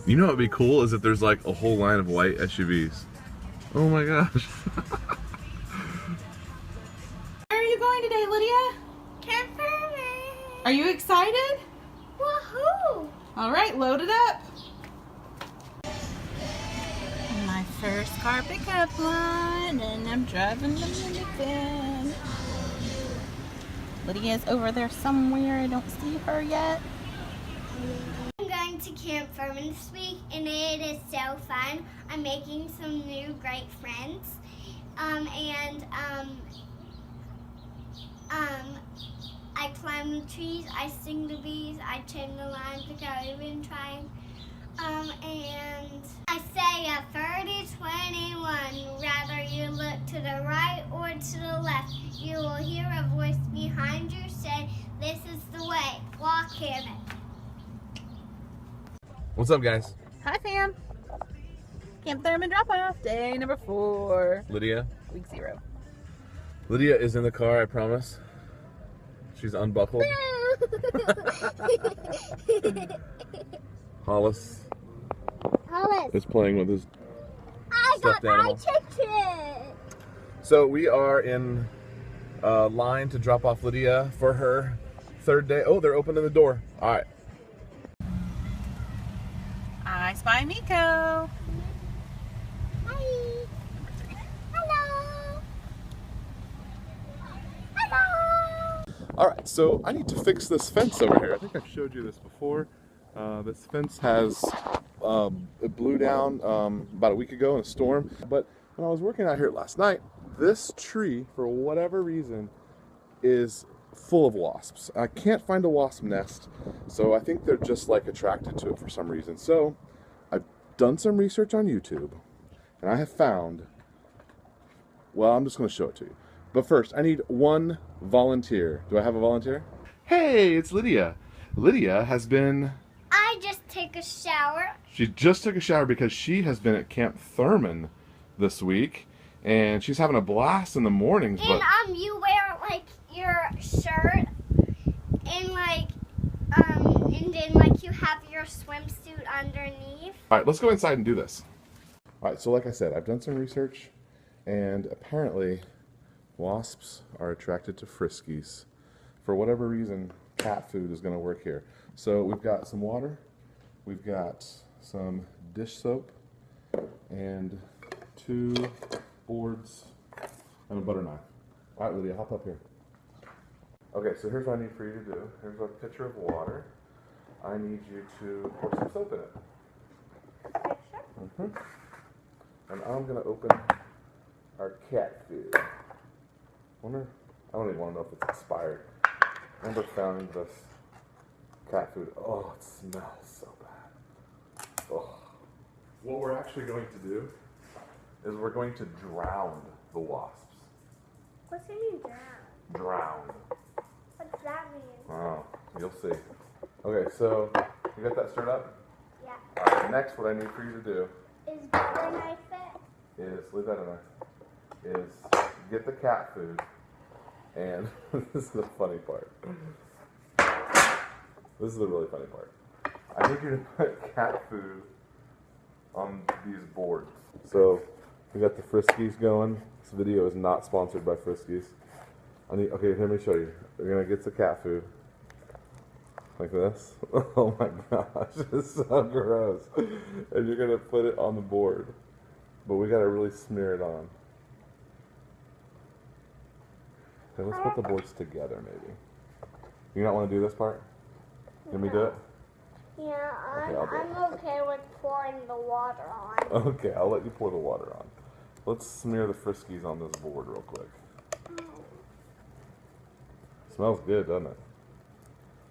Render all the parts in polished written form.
You know what would be cool is if there's like a whole line of white SUVs. Oh my gosh. Where are you going today, Lydia? Camp Thurman. Are you excited? Woohoo! All right, load it up. My first car pickup line, and I'm driving the minivan. Lydia's over there somewhere. I don't see her yet. I'm going to Camp Thurman this week, and it is so fun. I'm making some new great friends, I climb the trees, I sing the bees, I tend the lines without even trying, and I say a 30-21. Rather you look to the right or to the left, you will hear a voice behind you say, "This is the way, walk in it." What's up, guys? Hi, fam. Camp Thurman drop-off, day number 4. Lydia. Week 0. Lydia is in the car, I promise. She's unbuckled. Hollis is playing with his stuffed animal. So we are in line to drop off Lydia for her 3rd day. Oh, they're opening the door. All right. I spy Miko. Hi. Hello. Hello. All right, so I need to fix this fence over here. I think I've showed you this before. This fence has, it blew down about a week ago in a storm. But when I was working out here last night, this tree, for whatever reason, is full of wasps. I can't find a wasp nest, so I think they're just like attracted to it for some reason. So I've done some research on YouTube, and I have found, well, I'm just going to show it to you. But first, I need one volunteer. Do I have a volunteer? Hey, it's Lydia. Lydia has been... I just take a shower. She just took a shower because she has been at Camp Thurman this week, and she's having a blast in the mornings. And but you wear like your shirt, and and then like you have your swimsuit underneath. all right, let's go inside and do this. All right, so like I said, I've done some research, and apparently wasps are attracted to friskies. For whatever reason, cat food is going to work here. So we've got some water, we've got some dish soap, and 2 boards and a butter knife. All right, Lydia, hop up here. Okay, so here's what I need for you to do. Here's a pitcher of water. I need you to pour some soap in it. And I'm going to open our cat food. I don't even want to know if it's expired. I never found this cat food. Oh, it smells so bad. Oh. What we're actually going to do is we're going to drown the wasps. What's in your drown? Drown. What's that mean? Oh, you'll see. Okay, so you got that stirred up? Yeah. All right, next what I need for you to do Is butter knife it? is, leave that in there, is get the cat food, and this is the funny part. This is the really funny part. I need you to put cat food on these boards. So we got the Friskies going. This video is not sponsored by Friskies. Okay, let me show you. You're gonna get the cat food. Like this. Oh my gosh, it's so gross. And you're gonna put it on the board. But we gotta really smear it on. Okay, let's put the boards together maybe. You not wanna do this part? Let me do it? Yeah, Okay, I'll do it. I'm okay with pouring the water on. Okay, I'll let you pour the water on. Let's smear the Friskies on this board real quick. Smells good, doesn't it?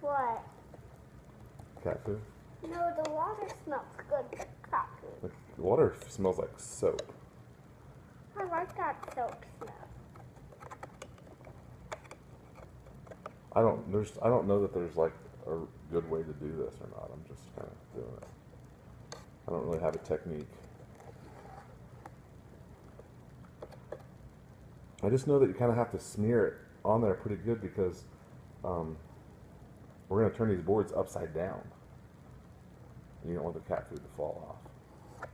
What? Cat food? No, the water smells good, but cat food. The water smells like soap. I like that soap smell. I don't know that there's like a good way to do this or not. I'm just kind of doing it. I don't really have a technique. I just know that you kind of have to smear it on there pretty good because we're going to turn these boards upside down. and you don't want the cat food to fall off.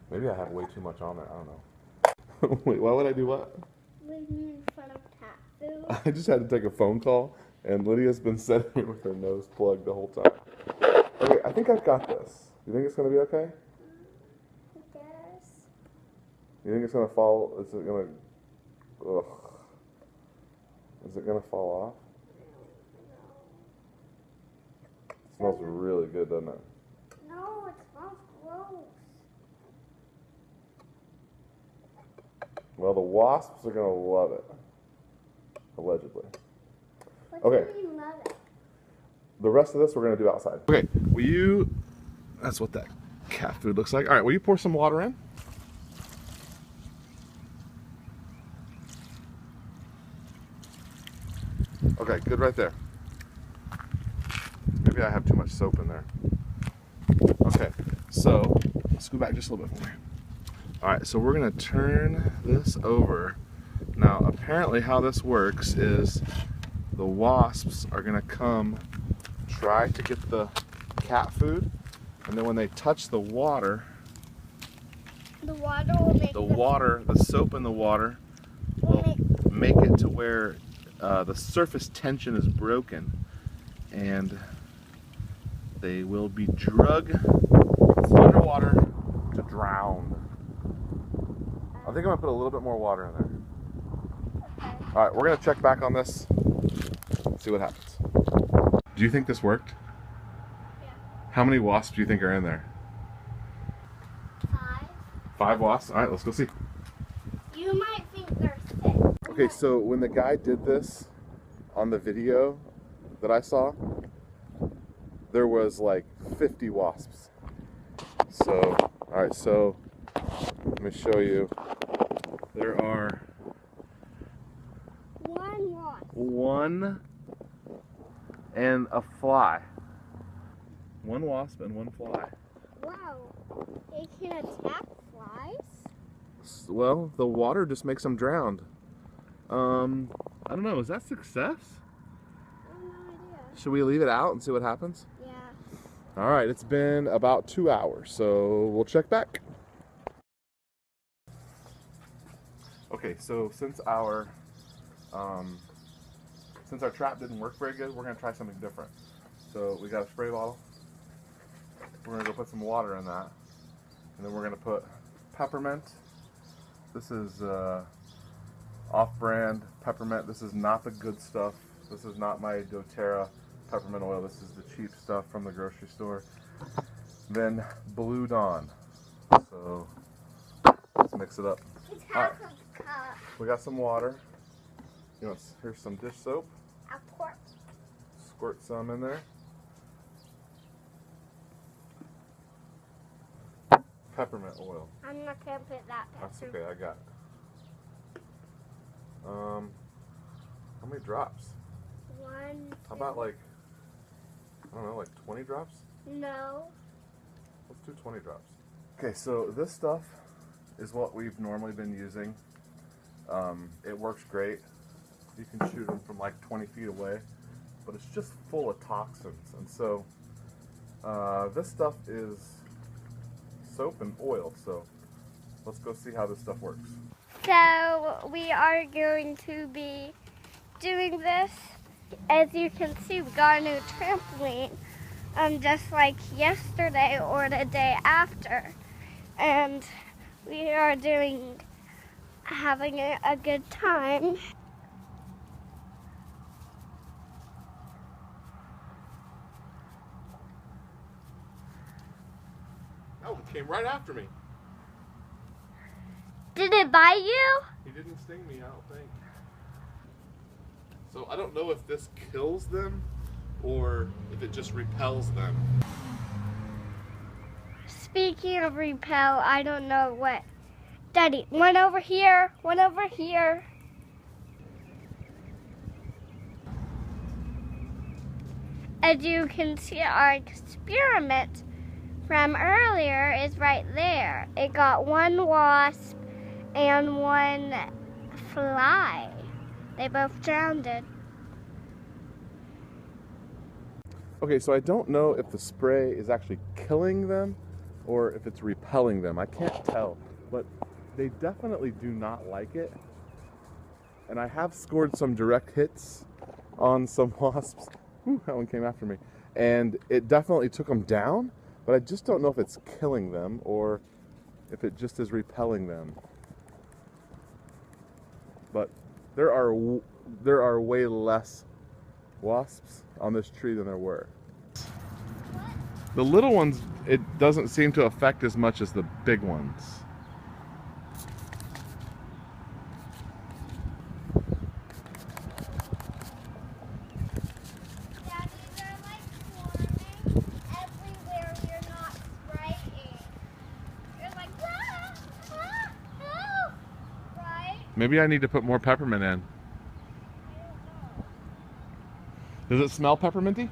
Maybe I have way too much on there. I don't know. Wait, why would I do what? Leaving in front of cat food. I just had to take a phone call, and Lydia's been sitting here with her nose plugged the whole time. Okay, I think I've got this. You think it's going to be okay? I guess. You think it's going to fall? Is it going to... Ugh. Is it going to fall off? It smells really good, doesn't it? No, it smells gross. Well, the wasps are going to love it. Allegedly. What Okay. do you mean love it? The rest of this we're going to do outside. Okay, will you... That's what that cat food looks like. All right, will you pour some water in? Okay, good right there. Maybe I have too much soap in there. Okay, so scoot back just a little bit for me. All right, so we're going to turn this over. Now, apparently how this works is the wasps are going to come try to get the cat food, and then when they touch the water, The water will make the soap in the water will make it to where the surface tension is broken, and they will be drugged underwater to drown. I think I'm going to put a little bit more water in there. Okay. All right, we're going to check back on this, see what happens. Do you think this worked? Yeah. How many wasps do you think are in there? 5. 5 wasps? All right, let's go see. You might think they're 6. Okay, so when the guy did this on the video that I saw, there was like 50 wasps. So, all right, so let me show you. There are 1 wasp. 1 and a fly. 1 wasp and 1 fly. Wow. It can attack flies? Well, the water just makes them drowned. I don't know, is that success? I have no idea. Should we leave it out and see what happens? Yeah. All right, it's been about 2 hours, so we'll check back. Okay, so since our trap didn't work very good, we're gonna try something different. So we got a spray bottle. We're gonna go put some water in that, and then we're gonna put peppermint. This is off-brand peppermint. This is not the good stuff. This is not my doTERRA peppermint oil. This is the cheap stuff from the grocery store. Then Blue Dawn. So let's mix it up. It's All right. half a cup. We got some water. You know, here's some dish soap. A quart. Squirt some in there. Peppermint oil. I'm not gonna put that That's pepper. okay, I got it. How many drops? 1, 2. How about like, I don't know, like 20 drops? No. Let's do 20 drops. Okay, so this stuff is what we've normally been using. It works great. You can shoot them from like 20 feet away, but it's just full of toxins. And so this stuff is soap and oil, so let's go see how this stuff works. So we are going to be doing this. As you can see, we got a new trampoline, just like yesterday or the day after, and we are having a good time. Oh, he came right after me. Did it bite you? He didn't sting me, I don't think. So I don't know if this kills them or if it just repels them. Speaking of repel, I don't know what. Daddy, one over here, one over here. As you can see, our experiment from earlier is right there. It got 1 wasp and 1 fly. They both drowned. Okay, so I don't know if the spray is actually killing them or if it's repelling them. I can't tell, but they definitely do not like it. And I have scored some direct hits on some wasps. Whew, that one came after me. And it definitely took them down, but I just don't know if it's killing them or if it just is repelling them. But there are way less wasps on this tree than there were. The little ones, it doesn't seem to affect as much as the big ones. Daddy, they're like swarming everywhere you're not spraying. You're like, ah, ah, help! Right? Maybe I need to put more peppermint in. I don't know. Does it smell pepperminty?